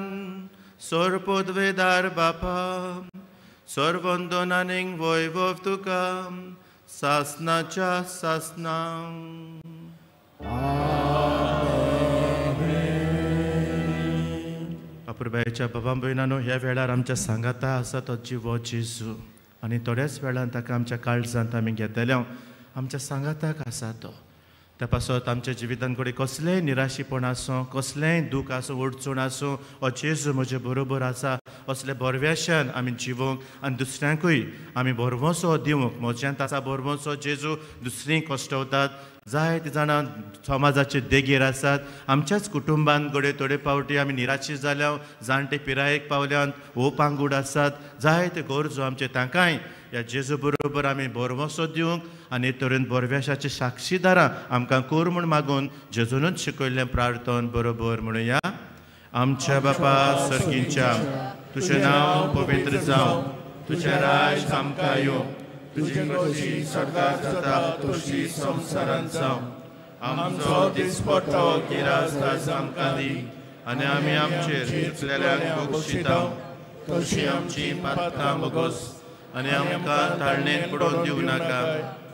सर्वपदवेदार बापा सर्वंदोन आनीक वैभव तुका सासनाच्या सासनां. अपुरबायेच्या बाबां भयणांनो, ह्या वेळार आमच्या सांगाता आसा तो जिवो जेजू आनी थोड्याच वेळान ताका आमच्या काळजांत आमी घेतल्या. आमच्या सांगाताक आसा तो. त्या पासत आमच्या जिवितान कडेन कसलेंय निराशीपण आसूं, कसलेंय दूख आसूं, अडचण आसूं, हो जेजू म्हजे बरोबर आसा असले बोरव्याशान आमी जिवूंक आनी दुसऱ्यांकूय आमी बोरवोसो दिवंक. म्हज्यान ताचा बोरवोसो जेजू दुसरीं कश्टवतात. जायते जाणां समाजाचे देगेर आसात. आमच्याच कुटुंबान घडये थोडे फावटी आमी निराशी जाल्या, जाणटे पिरायेक पावल्यात, हो पांगूड आसात. जायते गरजो आमचे तांकांय ह्या जेजू बरोबर आमी बोरवोसो दिवंक आनी हे तरेन बोरव्याशाचे साक्षीदारां आमकां कोर म्हूण मागून जेजूनच शिकयल्लें प्रार्थन बरोबर म्हणुया. आमच्या बापा सर्गींच्या, तुजें नांव पवित्र जावं, तुजें राज आमकां येवं, तुजी कशी स्वर्गांत जाता तशी संवसारांत जावं. आमचो दिसपट्टो गिरास आज आमकां दी आनी आमी आमचेर चुकलेल्यांक बक्षिता तशी आमची पातकां बगोस आनी आमकां ताळणेन पडोवन दिवं नाका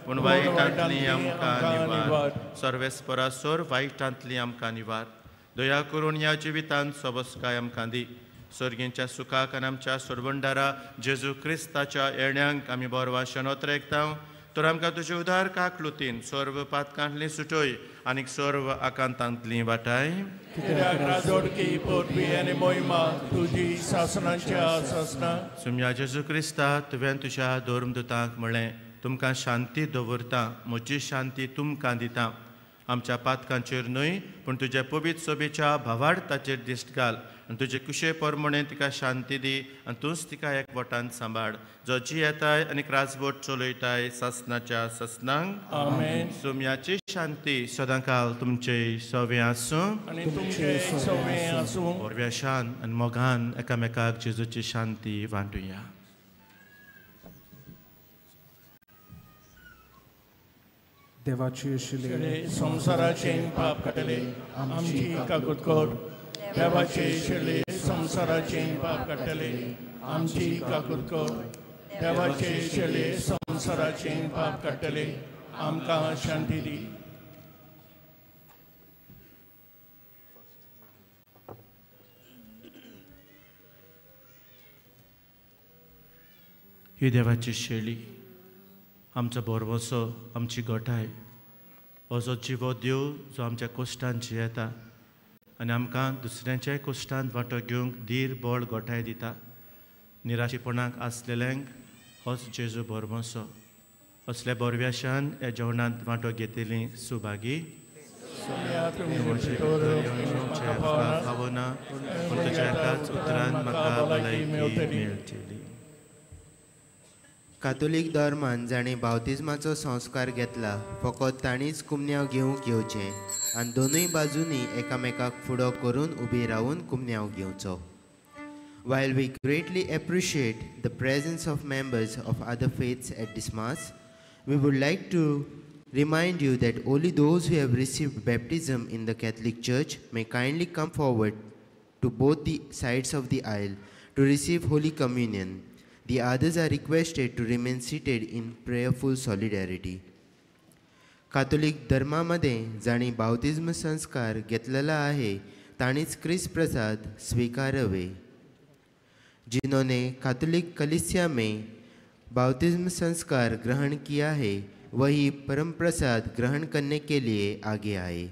पूण वायटांतली आमकां निवार. सर्वेस्परासोर वायटांतली आमकां निवार. दया करून ह्या जिवितांत सबस्काय आमकां दी. सर्गींच्या सुखाक आनी आमच्या सोडवंडारा जेजू क्रिस्ताच्या येण्याक आमी बोरवाशान ओतरेकता. तर आमकां तुजे उदार काकलुतीन सर्व पातकांतली सुटोय आनीक सर्व आकांतांतली वाटाय. कित्याक राजोडकी पोटबी आनी मोहिमा तुजी सासनाच्या सासना. सुम्या जेजू क्रिस्ता तुवें तुज्या धर्मदुतांक म्हळें, तुमकां शांती दवरता, म्हजी शांती तुमकां दिता. आमच्या पातकांचेर न्हय पूण तुज्या पवित्र सोबेच्या भावार्थाचेर दिश्ट घाल आनी तुजे कुशे परमणे तिका शांती दी आनी तूंच तिका एकवटान सांबाळ. जो जी येताय आनी राजवट चलयताय सासनाच्या सासनांक. आमेन. सुम्याची शांती सदांकाल तुमचे सवे आसूं आनी तुमचे सवे आसूं. बोरव्याशान आनी मोगान एकामेकाक जेजूची शांती वांटुया. देवाची आशिल्ले संवसाराचे पाप काडले आमची काकूत कर. देवाचे आशिल्ले संवसाराचे पाप काडले आमची काकूत कर. देवाचे आशिल्ले संवसाराचे पाप काडले आमकां शांती दी. ही देवाची शेळी, आमचो बोरवोसो, आमची गोठाय, असो जिवो देव जो आमच्या कोश्टांत जियेता आनी आमकां दुसऱ्यांच्याय कोश्टांत वांटो घेवंक धीर बळ गोठाय दिता. निराशीपणाक आसलेल्यांक होच जेजू बोरवोसो. असल्या बोरव्याशान ह्या जेवणांत वांटो घेतिल्लीं सुभागी. खावना पूण तुज्या एकाच उतरान म्हाका भलायकी मेळटली. कातोलीक धर्मान जाणें बावतिजमाचो संस्कार घेतला, फकत ताणीच कुमन्याव घेवंक येवचें आनी दोनूय बाजूंनी एकामेकाक फुडो करून उबी रावन कुमन्याव घेवचो. While we greatly appreciate the presence of members of other faiths at this Mass, we would like to remind you that only those who have received baptism in the Catholic Church may kindly come forward to both the sides of the aisle to receive Holy Communion. The others are requested to remain seated in prayerful solidarity. कातोलिक धर्मामध्ये जाणी बावतिस्म संस्कार घेतलेला आहे ताणीच ख्रिस्त प्रसाद स्वीकारावे. जिन्होंने Catholic कलीसिया में बपतिस्म संस्कार ग्रहण किया है वही परम प्रसाद ग्रहण करने के लिए आगे आए।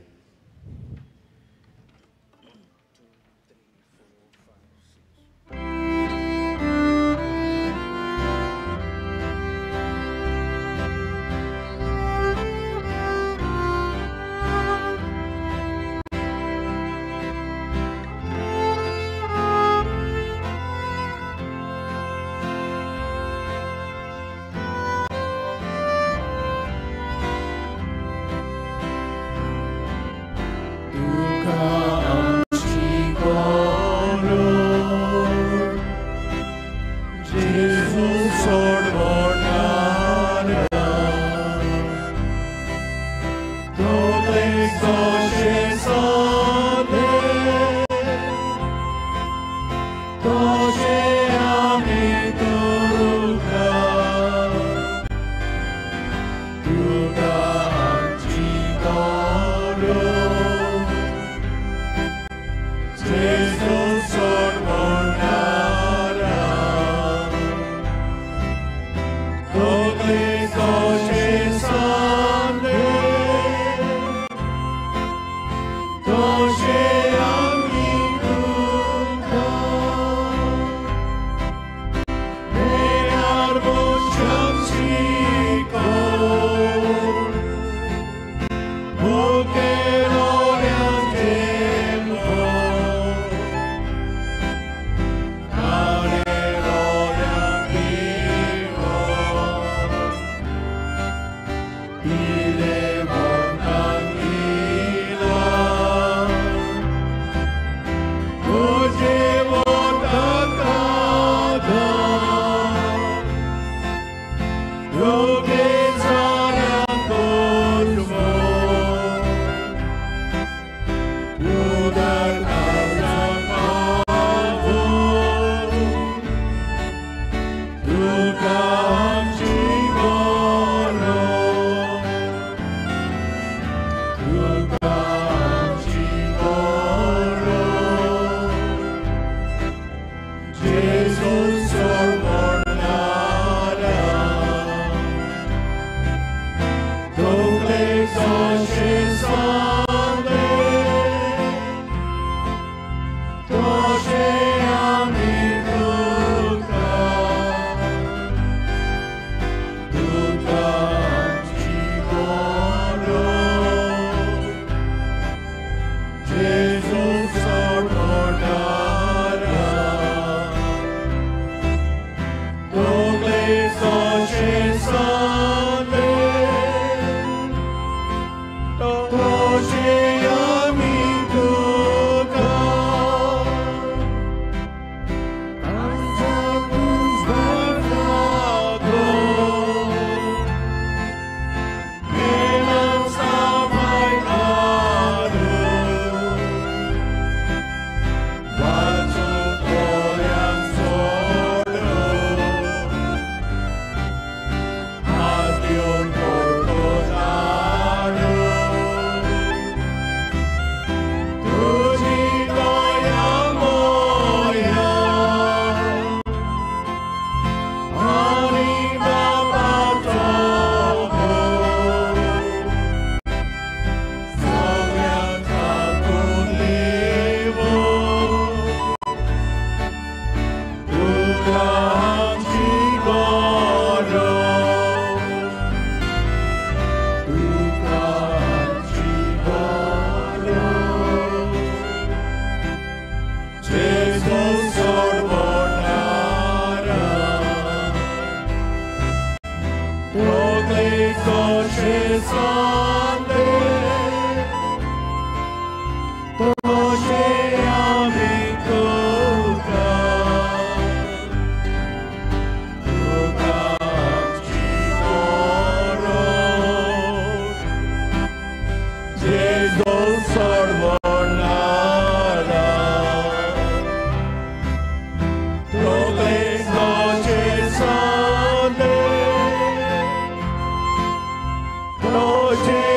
Proche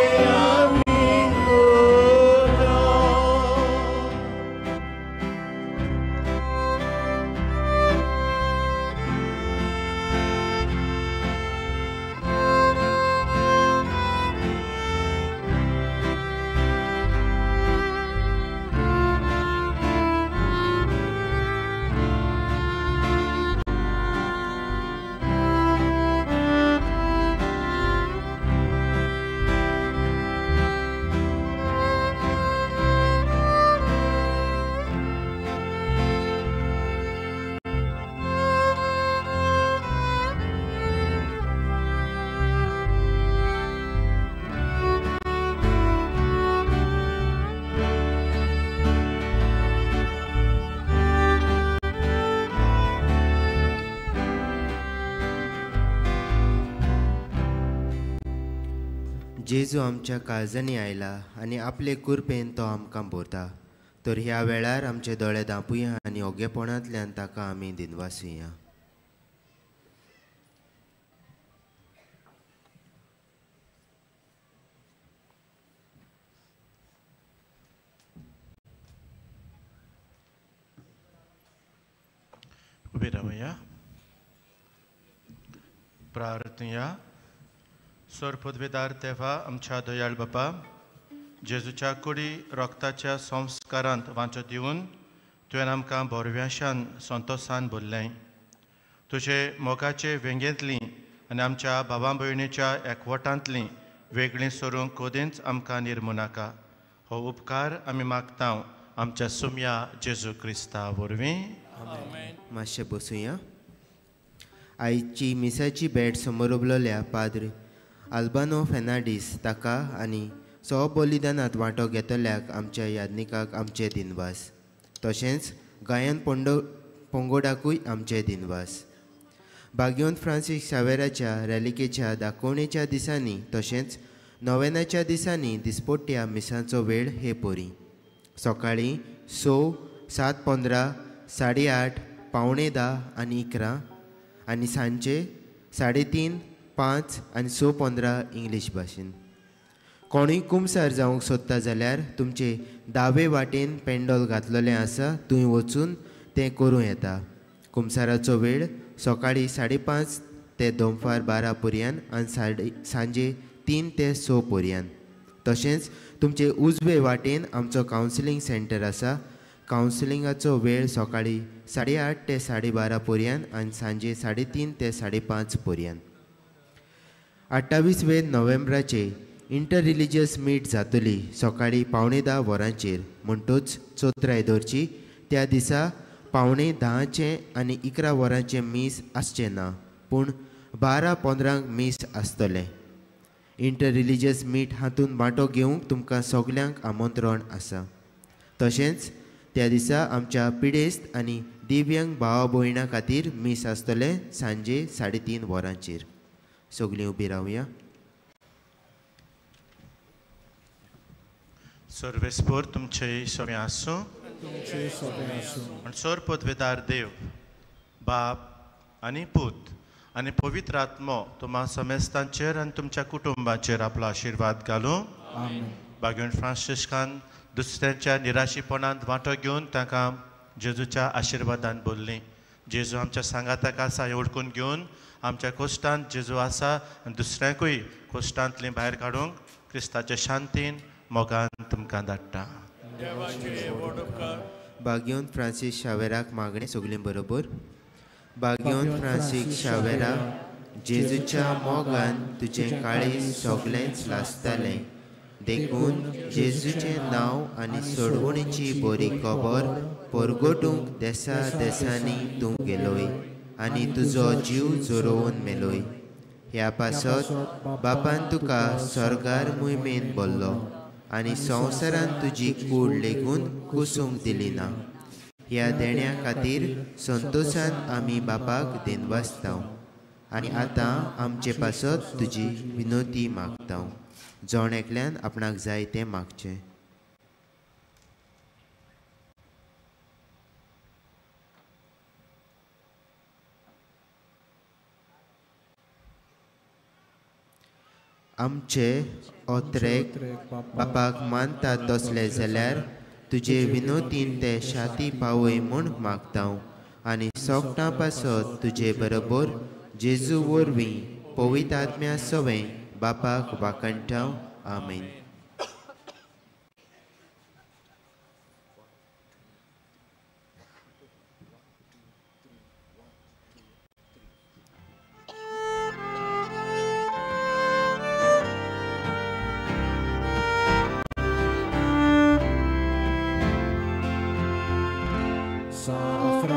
जेजू आमच्या काळजांनी आयला आनी आपले कुरपेन तो आमकां भोरता. तर ह्या वेळार आमचे दोळे धांपुया आनी ओगेपणांतल्यान ताका आमी दिनवासुया. उबी रावया. प्रार्थना. सोरपदवेदार देवा आमच्या दयाळ बापा, जेजूच्या कुडी रक्ताच्या संस्कारांत वांचो दिवन तुवें आमकां बोरव्याशान संतोशान भरलें. तुजे मोगाचे वेंगेंतलीं आनी आमच्या भावां भयणीच्या एकवटांतलीं वेगळीं सोरूंक कोदेंच आमकां निर्मुनाका. हो उपकार आमी मागता आमच्या सुम्या जेजू क्रिस्ता वरवीं. मातशें बसूया. आयची मिसाची भेट समोर उबलोल्या पाद्र आल्बानो फेर्नांडीस ताका आनी बलिदानांत वांटो घेतल्याक आमच्या यादनिकाक आमचे दिनवास. तशेंच गायन पोंगोडाकूय आमचे दिनवास. भाग्यवंत फ्रांसीस शावेराच्या रॅलिकेच्या दाखोवणेच्या दिसांनी तशेंच नोवेनाच्या दिसांनी दिसपट्ट्या मिसांचो वेळ हे पोरी. सकाळीं 6, 7:15, 8:30, 9:45 आनी 11 आनी सांजे 3:30, 5 आनी 6:15 इंग्लीश भाशेन. कोणूय कुमसार जावंक सोदता जाल्यार तुमचे दावे वाटेन पेंडॉल घातलेलें आसा, थंय वचून तें करूं येता. कुमसाराचो वेळ सकाळीं 5:30 ते दनपार 12 पर्यंत आनी सांजे 3 ते 6 पर्यंत. तशेंच तुमचे उजवे वाटेन आमचो कावन्सिलींग सेंटर आसा. कावन्सिलिंगाचो वेळ सकाळीं 8:30 ते 12:30 पर्यंत आनी सांजे 3:30 ते 5:30 पर्यंत. 28 नोव्हेंबराचे इंटर रिलिजियस मीट जातली सकाळीं 9:15 वरांचेर. म्हणटूच चोत्र आयदोरची त्या दिसा 9:10 आनी 11 वरांचें मीस आसचें ना, पूण 12:15 मीस आसतलें. इंटर रिलिजियस मीट हातूंत वांटो घेवंक तुमकां सगल्यांक आमंत्रण आसा. तशेंच त्या दिसा आमच्या पिडेस्त आनी दिव्यांग भावा भयणां खातीर मीस आसतलें सांजे 3:30 वरांचेर. सगळीं उबी रावया. सर्वेस्पोर तुमचे सोबे आसूं. सोर पदवेदार देव बाप आनी पूत आनी पवित्र आत्मो तुम्हा समेस्तांचेर आनी तुमच्या कुटुंबाचेर आपलो आशिर्वाद घालूं. भाग्यवंत फ्रांसिस्कान दुसऱ्यांच्या निराशीपणांत वांटो घेवन ताका जेजूच्या आशिर्वादान बोल्लीं. जेजू आमच्या सांगाताक आसा हें ओळखून घेवन आमच्या कोश्टांत जेजू आसा आनी दुसऱ्यांकूय कोश्टांतलीं भायर काडूंक क्रिस्ताच्या शांतीन मोगान तुमकां धाडटा. भाग्यवंत फ्रांसीस शावेराक मागणें सगलीं बरोबर. भाग्यवंत फ्रांसीस शावेरा, जेजूच्या मोगान तुजें काळीज सगळेंच लासतालें. देखून जेजूचें नांव आनी सोडवणेची बरी खबर परगटूंक देसा देसांनी तूं गेलोय आनी तुजो जीव जोरोवन मेलोय. ह्या पासत बापान तुका स्वर्गार मोहिमेन बोल्लो आनी संवसारान तुजी कूड लेगून कुसूंक दिली ना. ह्या देण्या खातीर संतोशान आमी बापाक दिनवासता आनी आतां आमचे पासत तुजी विनोती मागता. जोण एकल्यान आपणाक जाय तें मागचें. आमचे ओत्रेक बापाक मानतात तसले जाल्यार तुजे विनोतीन ते शाती पावय म्हूण मागता आनी सोगटां पासत तुजे बरोबर जेजू वरवीं पवित्र आत्म्या सवें बापाक वाकणटां. आमीन. Ora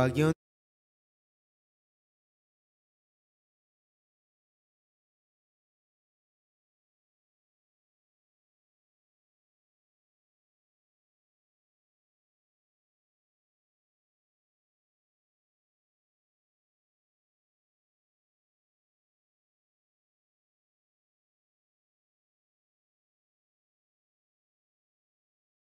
घेवन